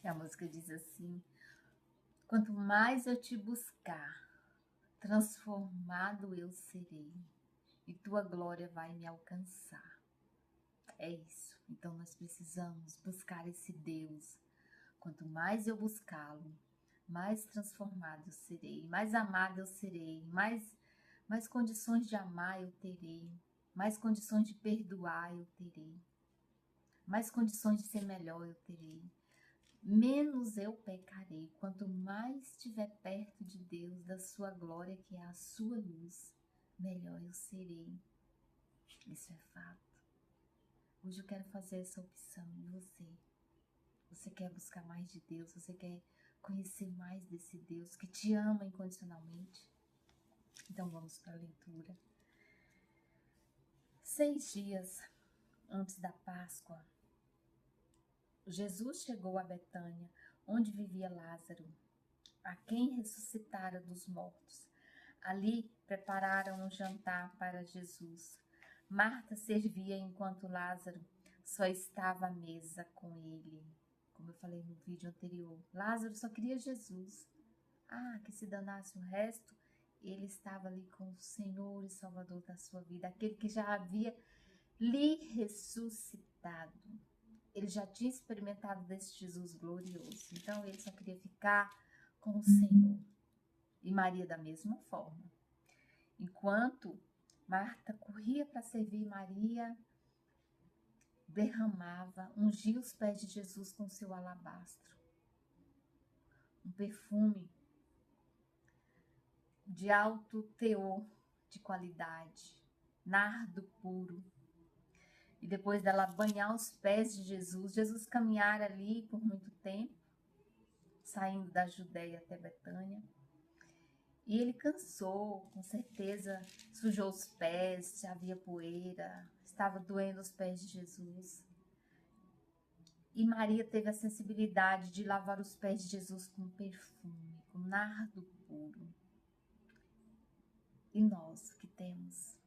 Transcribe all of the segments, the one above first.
E a música diz assim: quanto mais eu te buscar, transformado eu serei, e tua glória vai me alcançar. É isso. Então nós precisamos buscar esse Deus. Quanto mais eu buscá-lo, mais transformado eu serei, mais amado eu serei, mais condições de amar eu terei, mais condições de perdoar eu terei, mais condições de ser melhor eu terei. Menos eu pecarei. Quanto mais estiver perto de Deus, da sua glória, que é a sua luz, melhor eu serei. Isso é fato. Hoje eu quero fazer essa opção em você. Você quer buscar mais de Deus? Você quer conhecer mais desse Deus que te ama incondicionalmente? Então vamos para a leitura. 6 dias antes da Páscoa, Jesus chegou a Betânia, onde vivia Lázaro, a quem ressuscitara dos mortos. Ali prepararam um jantar para Jesus. Marta servia enquanto Lázaro só estava à mesa com ele. Como eu falei no vídeo anterior, Lázaro só queria Jesus. Que se danasse o resto, ele estava ali com o Senhor e Salvador da sua vida, aquele que já havia lhe ressuscitado. Ele já tinha experimentado desse Jesus glorioso. Então ele só queria ficar com o Senhor. E Maria da mesma forma. Enquanto Marta corria para servir, Maria derramava, ungia os pés de Jesus com seu alabastro. Um perfume de alto teor de qualidade, nardo puro. E depois dela banhar os pés de Jesus, Jesus caminhar ali por muito tempo, saindo da Judéia até Betânia. E ele cansou, com certeza sujou os pés, havia poeira, estava doendo os pés de Jesus. E Maria teve a sensibilidade de lavar os pés de Jesus com perfume, com nardo puro. E nós que temos?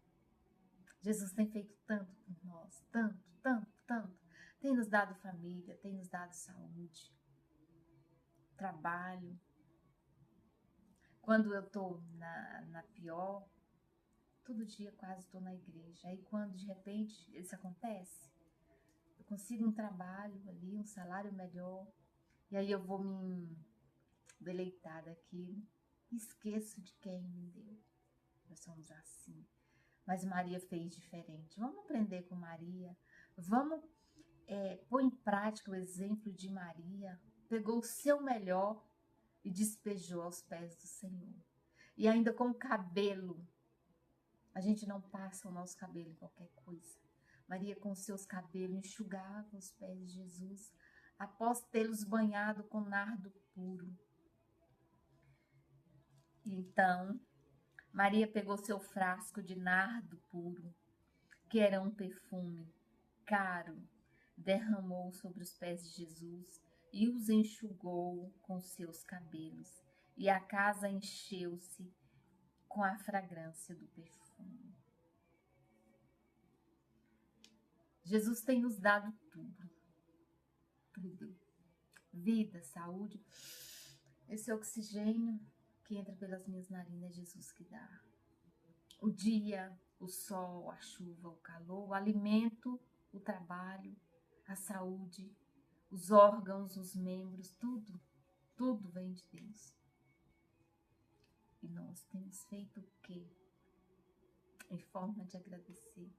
Jesus tem feito tanto por nós, tanto, tanto, tanto. Tem nos dado família, tem nos dado saúde, trabalho. Quando eu estou na pior, todo dia quase estou na igreja. Aí quando de repente isso acontece, eu consigo um trabalho ali, um salário melhor, e aí eu vou me deleitar daquilo, esqueço de quem me deu. Nós somos assim. Mas Maria fez diferente. Vamos aprender com Maria. Vamos pôr em prática o exemplo de Maria. Pegou o seu melhor e despejou aos pés do Senhor. E ainda com o cabelo. A gente não passa o nosso cabelo em qualquer coisa. Maria com seus cabelos enxugava os pés de Jesus, após tê-los banhado com nardo puro. Então, Maria pegou seu frasco de nardo puro, que era um perfume caro, derramou sobre os pés de Jesus e os enxugou com seus cabelos. E a casa encheu-se com a fragrância do perfume. Jesus tem nos dado tudo. Tudo. Vida, saúde. Esse oxigênio que entra pelas minhas narinas é Jesus que dá. O dia, o sol, a chuva, o calor, o alimento, o trabalho, a saúde, os órgãos, os membros, tudo vem de Deus. E nós temos feito o quê? Em forma de agradecer.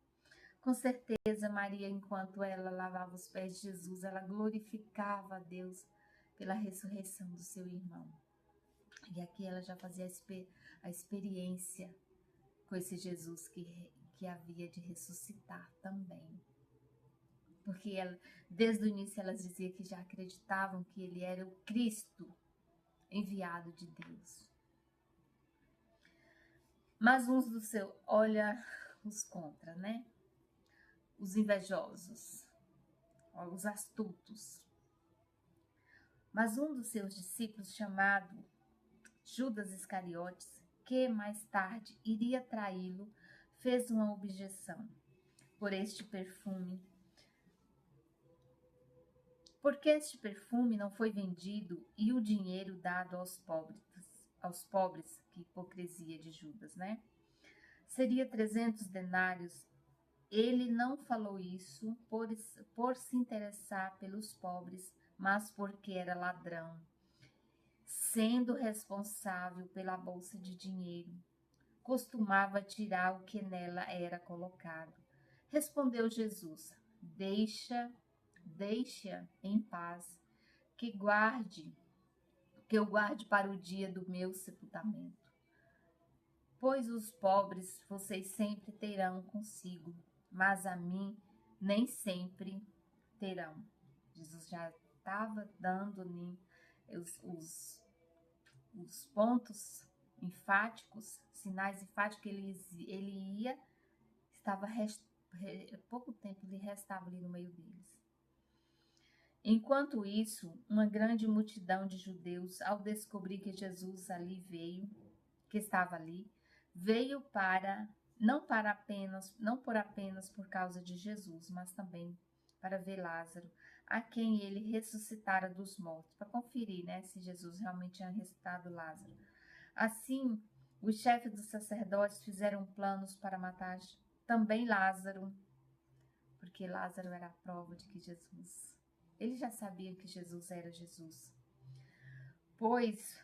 Com certeza, Maria, enquanto ela lavava os pés de Jesus, ela glorificava a Deus pela ressurreição do seu irmão. E aqui ela já fazia a experiência com esse Jesus que havia de ressuscitar também. Porque ela, desde o início elas diziam que já acreditavam que ele era o Cristo enviado de Deus. Mas uns do seu, olha os contra, né? Os invejosos, os astutos. Mas um dos seus discípulos, chamado Judas Iscariotes, que mais tarde iria traí-lo, fez uma objeção. Por este perfume Porque este perfume não foi vendido e o dinheiro dado aos pobres, que hipocrisia de Judas, né? Seria 300 denários. Ele não falou isso por se interessar pelos pobres, mas porque era ladrão, sendo responsável pela bolsa de dinheiro. Costumava tirar o que nela era colocado. Respondeu Jesus: Deixa em paz, que eu guarde para o dia do meu sepultamento. Pois os pobres vocês sempre terão consigo, mas a mim nem sempre terão. Jesus já estava dando os pontos enfáticos, sinais enfáticos que ele ia, estava pouco tempo lhe restava ali no meio deles. Enquanto isso, uma grande multidão de judeus, ao descobrir que Jesus ali veio, que estava ali, veio para não por apenas por causa de Jesus, mas também para ver Lázaro, a quem ele ressuscitara dos mortos, para conferir, né, se Jesus realmente tinha ressuscitado Lázaro. Assim, os chefes dos sacerdotes fizeram planos para matar também Lázaro, porque Lázaro era a prova de que Jesus, eles já sabiam que Jesus era Jesus. Pois,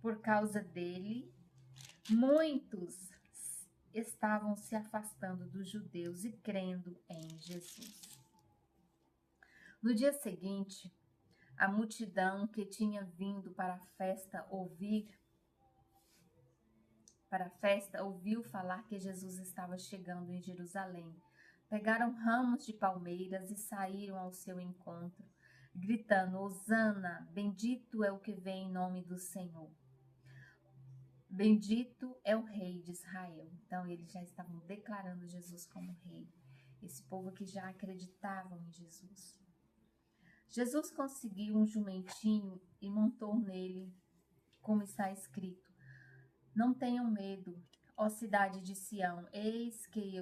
por causa dele, muitos estavam se afastando dos judeus e crendo em Jesus. No dia seguinte, a multidão que tinha vindo para a festa ouviu falar que Jesus estava chegando em Jerusalém. Pegaram ramos de palmeiras e saíram ao seu encontro, gritando: Hosana, bendito é o que vem em nome do Senhor. Bendito é o rei de Israel. Então, eles já estavam declarando Jesus como rei. Esse povo que já acreditavam em Jesus. Jesus conseguiu um jumentinho e montou nele, como está escrito: Não tenham medo, ó cidade de Sião, eis que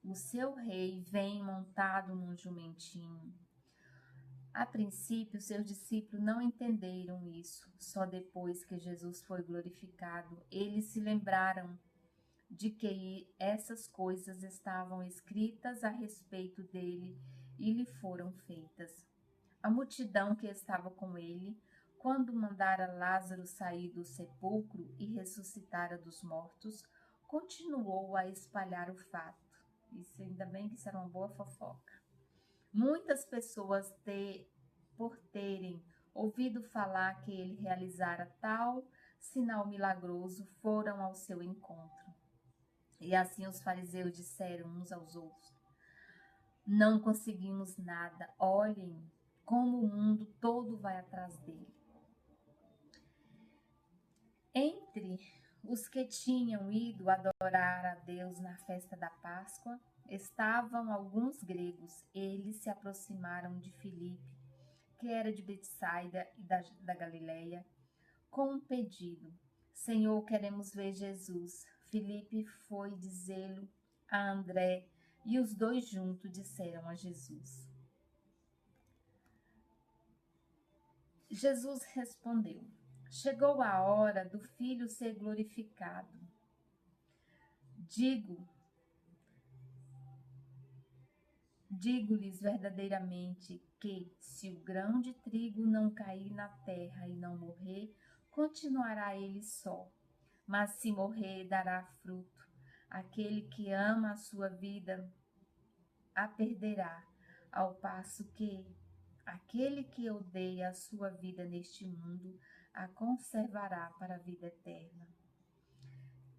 o seu rei vem montado num jumentinho. A princípio, seus discípulos não entenderam isso. Só depois que Jesus foi glorificado, eles se lembraram de que essas coisas estavam escritas a respeito dele e lhe foram feitas. A multidão que estava com ele, quando mandara Lázaro sair do sepulcro e ressuscitara dos mortos, continuou a espalhar o fato. Isso, ainda bem que isso era uma boa fofoca. Muitas pessoas, por terem ouvido falar que ele realizara tal sinal milagroso, foram ao seu encontro. E assim os fariseus disseram uns aos outros: Não conseguimos nada, olhem como o mundo todo vai atrás dele. Entre os que tinham ido adorar a Deus na festa da Páscoa, estavam alguns gregos. Eles se aproximaram de Filipe, que era de Betsaida e da Galileia, com um pedido: Senhor, queremos ver Jesus. Filipe foi dizê-lo a André, e os dois juntos disseram a Jesus. Jesus respondeu: Chegou a hora do Filho ser glorificado. Digo-lhes verdadeiramente que, se o grão de trigo não cair na terra e não morrer, continuará ele só. Mas se morrer, dará fruto. Aquele que ama a sua vida a perderá, ao passo que aquele que odeia a sua vida neste mundo a conservará para a vida eterna.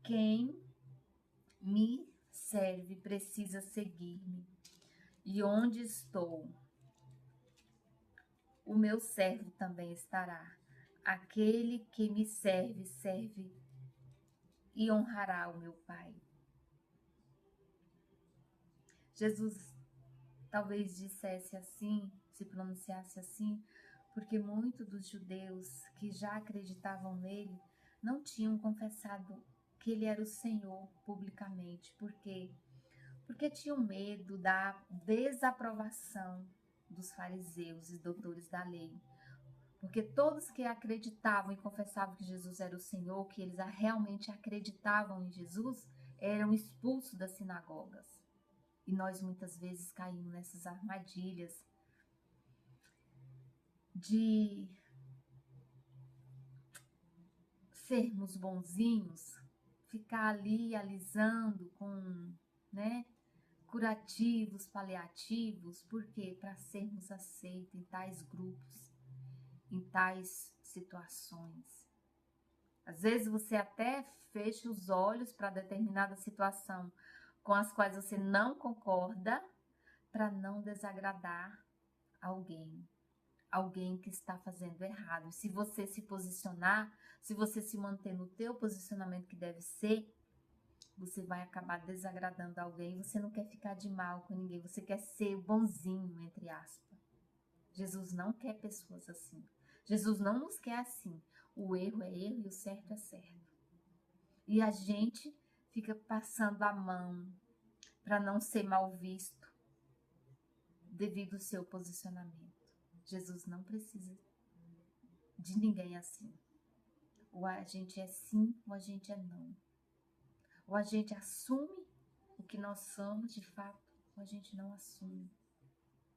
Quem me serve precisa seguir-me, e onde estou, o meu servo também estará. Aquele que me serve, serve e honrará o meu Pai. Jesus talvez dissesse assim, se pronunciasse assim, porque muitos dos judeus que já acreditavam nele não tinham confessado que ele era o Senhor publicamente. Por quê? Porque tinham medo da desaprovação dos fariseus e doutores da lei. Porque todos que acreditavam e confessavam que Jesus era o Senhor, que eles realmente acreditavam em Jesus, eram expulsos das sinagogas. E nós muitas vezes caímos nessas armadilhas de sermos bonzinhos, ficar ali alisando com, curativos, paliativos, por quê? Para sermos aceitos em tais grupos, em tais situações. Às vezes você até fecha os olhos para determinada situação com as quais você não concorda, para não desagradar alguém que está fazendo errado. Se você se posicionar, se você se manter no teu posicionamento que deve ser, você vai acabar desagradando alguém. Você não quer ficar de mal com ninguém, você quer ser bonzinho, entre aspas. Jesus não quer pessoas assim. Jesus não nos quer assim. O erro é erro e o certo é certo. E a gente fica passando a mão para não ser mal visto devido ao seu posicionamento. Jesus não precisa de ninguém assim. Ou a gente é sim, ou a gente é não. Ou a gente assume o que nós somos de fato, ou a gente não assume.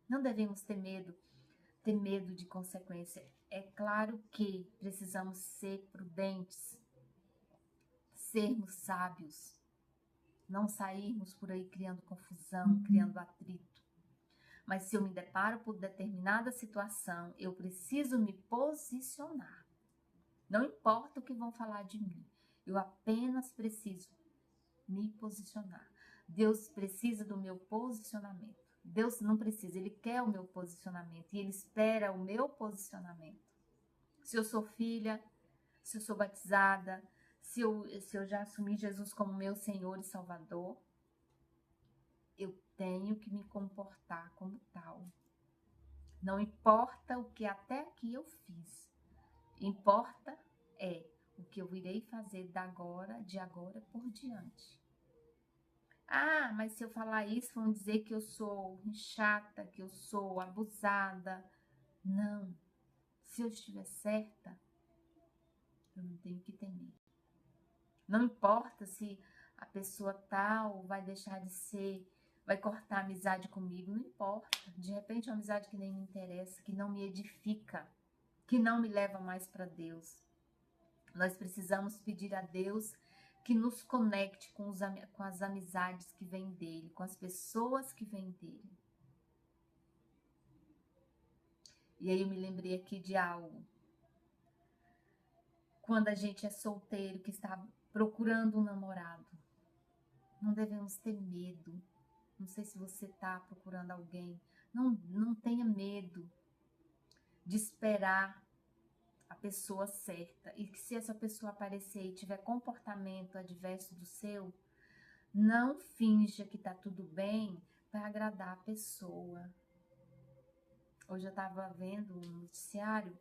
Não devemos ter medo de consequência. É claro que precisamos ser prudentes, sermos sábios, não sairmos por aí criando confusão, criando atrito. Mas se eu me deparo por determinada situação, eu preciso me posicionar. Não importa o que vão falar de mim, eu apenas preciso me posicionar. Deus precisa do meu posicionamento. Deus não precisa, Ele quer o meu posicionamento e Ele espera o meu posicionamento. Se eu sou filha, se eu sou batizada, se eu já assumi Jesus como meu Senhor e Salvador, eu tenho que me comportar como tal. Não importa o que até aqui eu fiz, importa o que eu irei fazer de agora por diante. Ah, mas se eu falar isso, vão dizer que eu sou chata, que eu sou abusada. Não. Se eu estiver certa, eu não tenho que temer. Não importa se a pessoa tal vai deixar de ser, vai cortar a amizade comigo, não importa. De repente é uma amizade que nem me interessa, que não me edifica, que não me leva mais para Deus. Nós precisamos pedir a Deus que nos conecte com as amizades que vêm dele, com as pessoas que vêm dele. E aí eu me lembrei aqui de algo. Quando a gente é solteiro, que está procurando um namorado, não devemos ter medo. Não sei se você está procurando alguém. Não tenha medo de esperar a pessoa certa. E que se essa pessoa aparecer e tiver comportamento adverso do seu, não finja que está tudo bem para agradar a pessoa. Hoje eu estava vendo um noticiário,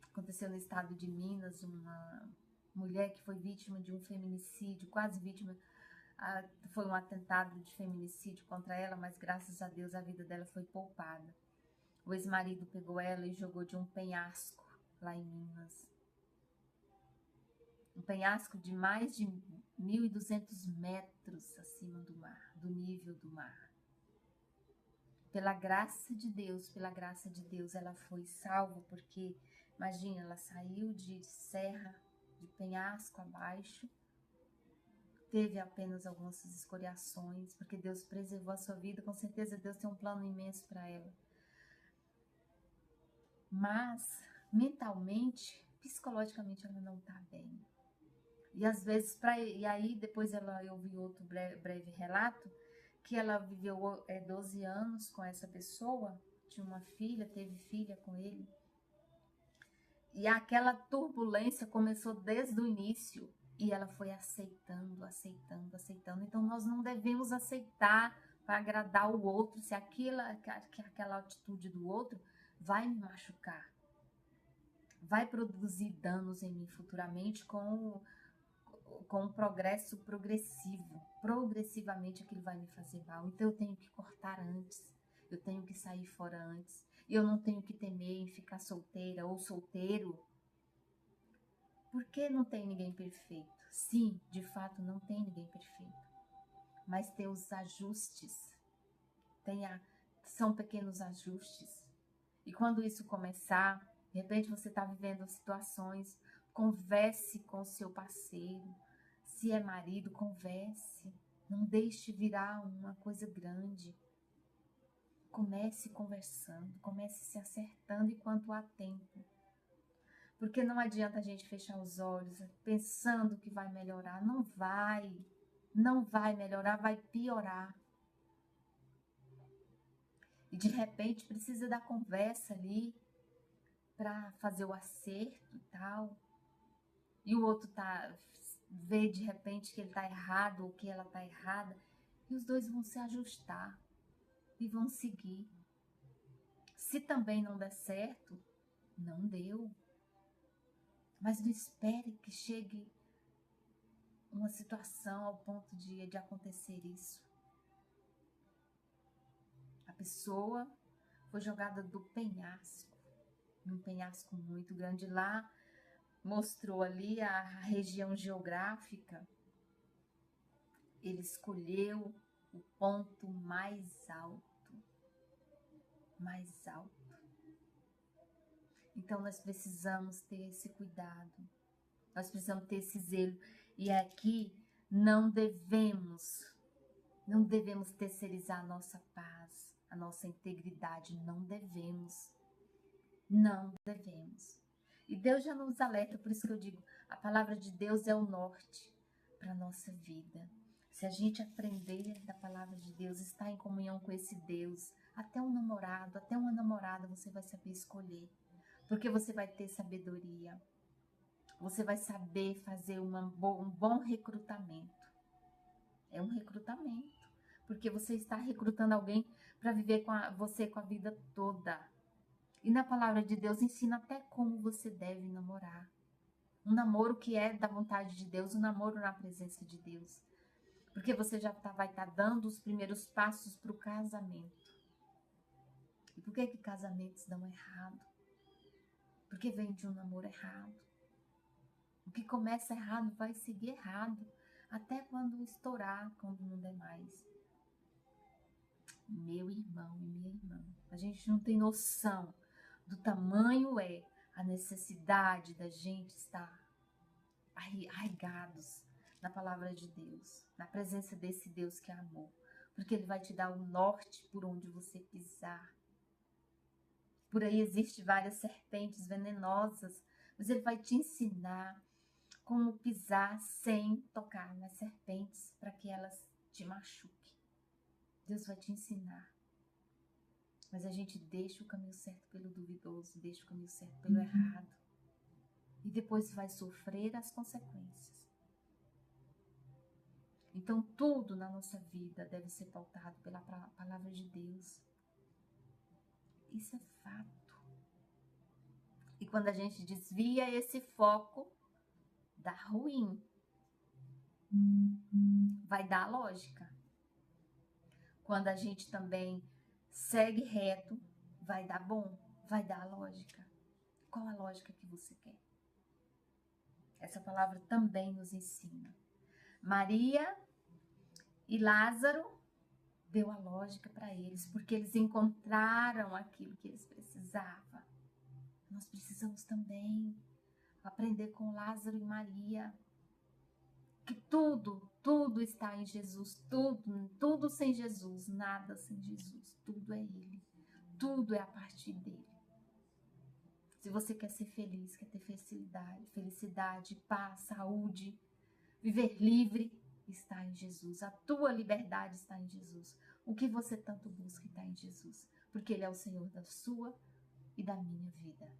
aconteceu no estado de Minas, uma mulher que foi vítima de um feminicídio, quase vítima, foi um atentado de feminicídio contra ela, mas graças a Deus a vida dela foi poupada. O ex-marido pegou ela e jogou de um penhasco lá em Minas. Um penhasco de mais de 1.200 metros acima do mar, do nível do mar. Pela graça de Deus, ela foi salva, porque, imagina, ela saiu de serra, de penhasco abaixo, teve apenas algumas escoriações, porque Deus preservou a sua vida, com certeza Deus tem um plano imenso para ela. Mas, mentalmente, psicologicamente, ela não está bem. E às vezes, e aí depois eu vi outro breve relato, que ela viveu 12 anos com essa pessoa, tinha uma filha, teve filha com ele. E aquela turbulência começou desde o início e ela foi aceitando. Então nós não devemos aceitar para agradar o outro, se aquela atitude do outro vai me machucar, vai produzir danos em mim futuramente com um progresso progressivo. Progressivamente aquilo vai me fazer mal. Então eu tenho que cortar antes. eu tenho que sair fora antes. E eu não tenho que temer em ficar solteira ou solteiro. Porque não tem ninguém perfeito. Sim, de fato não tem ninguém perfeito. Mas tem os ajustes. São pequenos ajustes. E quando isso começar, de repente você está vivendo situações, converse com o seu parceiro. Se é marido, converse. Não deixe virar uma coisa grande. Comece conversando, comece se acertando enquanto há tempo. Porque não adianta a gente fechar os olhos pensando que vai melhorar. Não vai. Não vai melhorar, vai piorar. E de repente precisa da conversa ali para fazer o acerto e tal. E o outro vê de repente que ele tá errado ou que ela tá errada. E os dois vão se ajustar e vão seguir. Se também não der certo, não deu. Mas não espere que chegue uma situação ao ponto de acontecer isso. A pessoa foi jogada do penhasco, um penhasco muito grande lá, mostrou ali a região geográfica. Ele escolheu o ponto mais alto, mais alto. Então nós precisamos ter esse cuidado, nós precisamos ter esse zelo. E aqui não devemos terceirizar a nossa paz, a nossa integridade, não devemos. E Deus já nos alerta, por isso que eu digo, a palavra de Deus é o norte para a nossa vida. Se a gente aprender da palavra de Deus, estar em comunhão com esse Deus, até um namorado, até uma namorada, você vai saber escolher. Porque você vai ter sabedoria. Você vai saber fazer um bom recrutamento. É um recrutamento. Porque você está recrutando alguém para viver com você com a vida toda. E na palavra de Deus ensina até como você deve namorar. Um namoro que é da vontade de Deus, um namoro na presença de Deus. Porque você já vai estar dando os primeiros passos para o casamento. E por que casamentos dão errado? Porque vem de um namoro errado. O que começa errado vai seguir errado. Até quando estourar, quando não der mais. Meu irmão e minha irmã, a gente não tem noção do tamanho a necessidade da gente estar arraigados na palavra de Deus, na presença desse Deus que é amor, porque Ele vai te dar o norte por onde você pisar. Por aí existem várias serpentes venenosas, mas Ele vai te ensinar como pisar sem tocar nas serpentes para que elas te machuquem. Deus vai te ensinar. Mas a gente deixa o caminho certo pelo duvidoso, deixa o caminho certo pelo errado. E depois vai sofrer as consequências. Então tudo na nossa vida deve ser pautado pela palavra de Deus. Isso é fato. E quando a gente desvia esse foco, dá ruim. Vai dar lógica. Quando a gente também segue reto, vai dar bom, vai dar lógica. Qual a lógica que você quer? Essa palavra também nos ensina. Maria e Lázaro deu a lógica para eles, porque eles encontraram aquilo que eles precisavam. Nós precisamos também aprender com Lázaro e Maria, que tudo está em Jesus, tudo sem Jesus, nada sem Jesus, tudo é Ele, tudo é a partir dele. Se você quer ser feliz, quer ter felicidade, paz, saúde, viver livre, está em Jesus. A tua liberdade está em Jesus. O que você tanto busca está em Jesus, porque Ele é o Senhor da sua e da minha vida.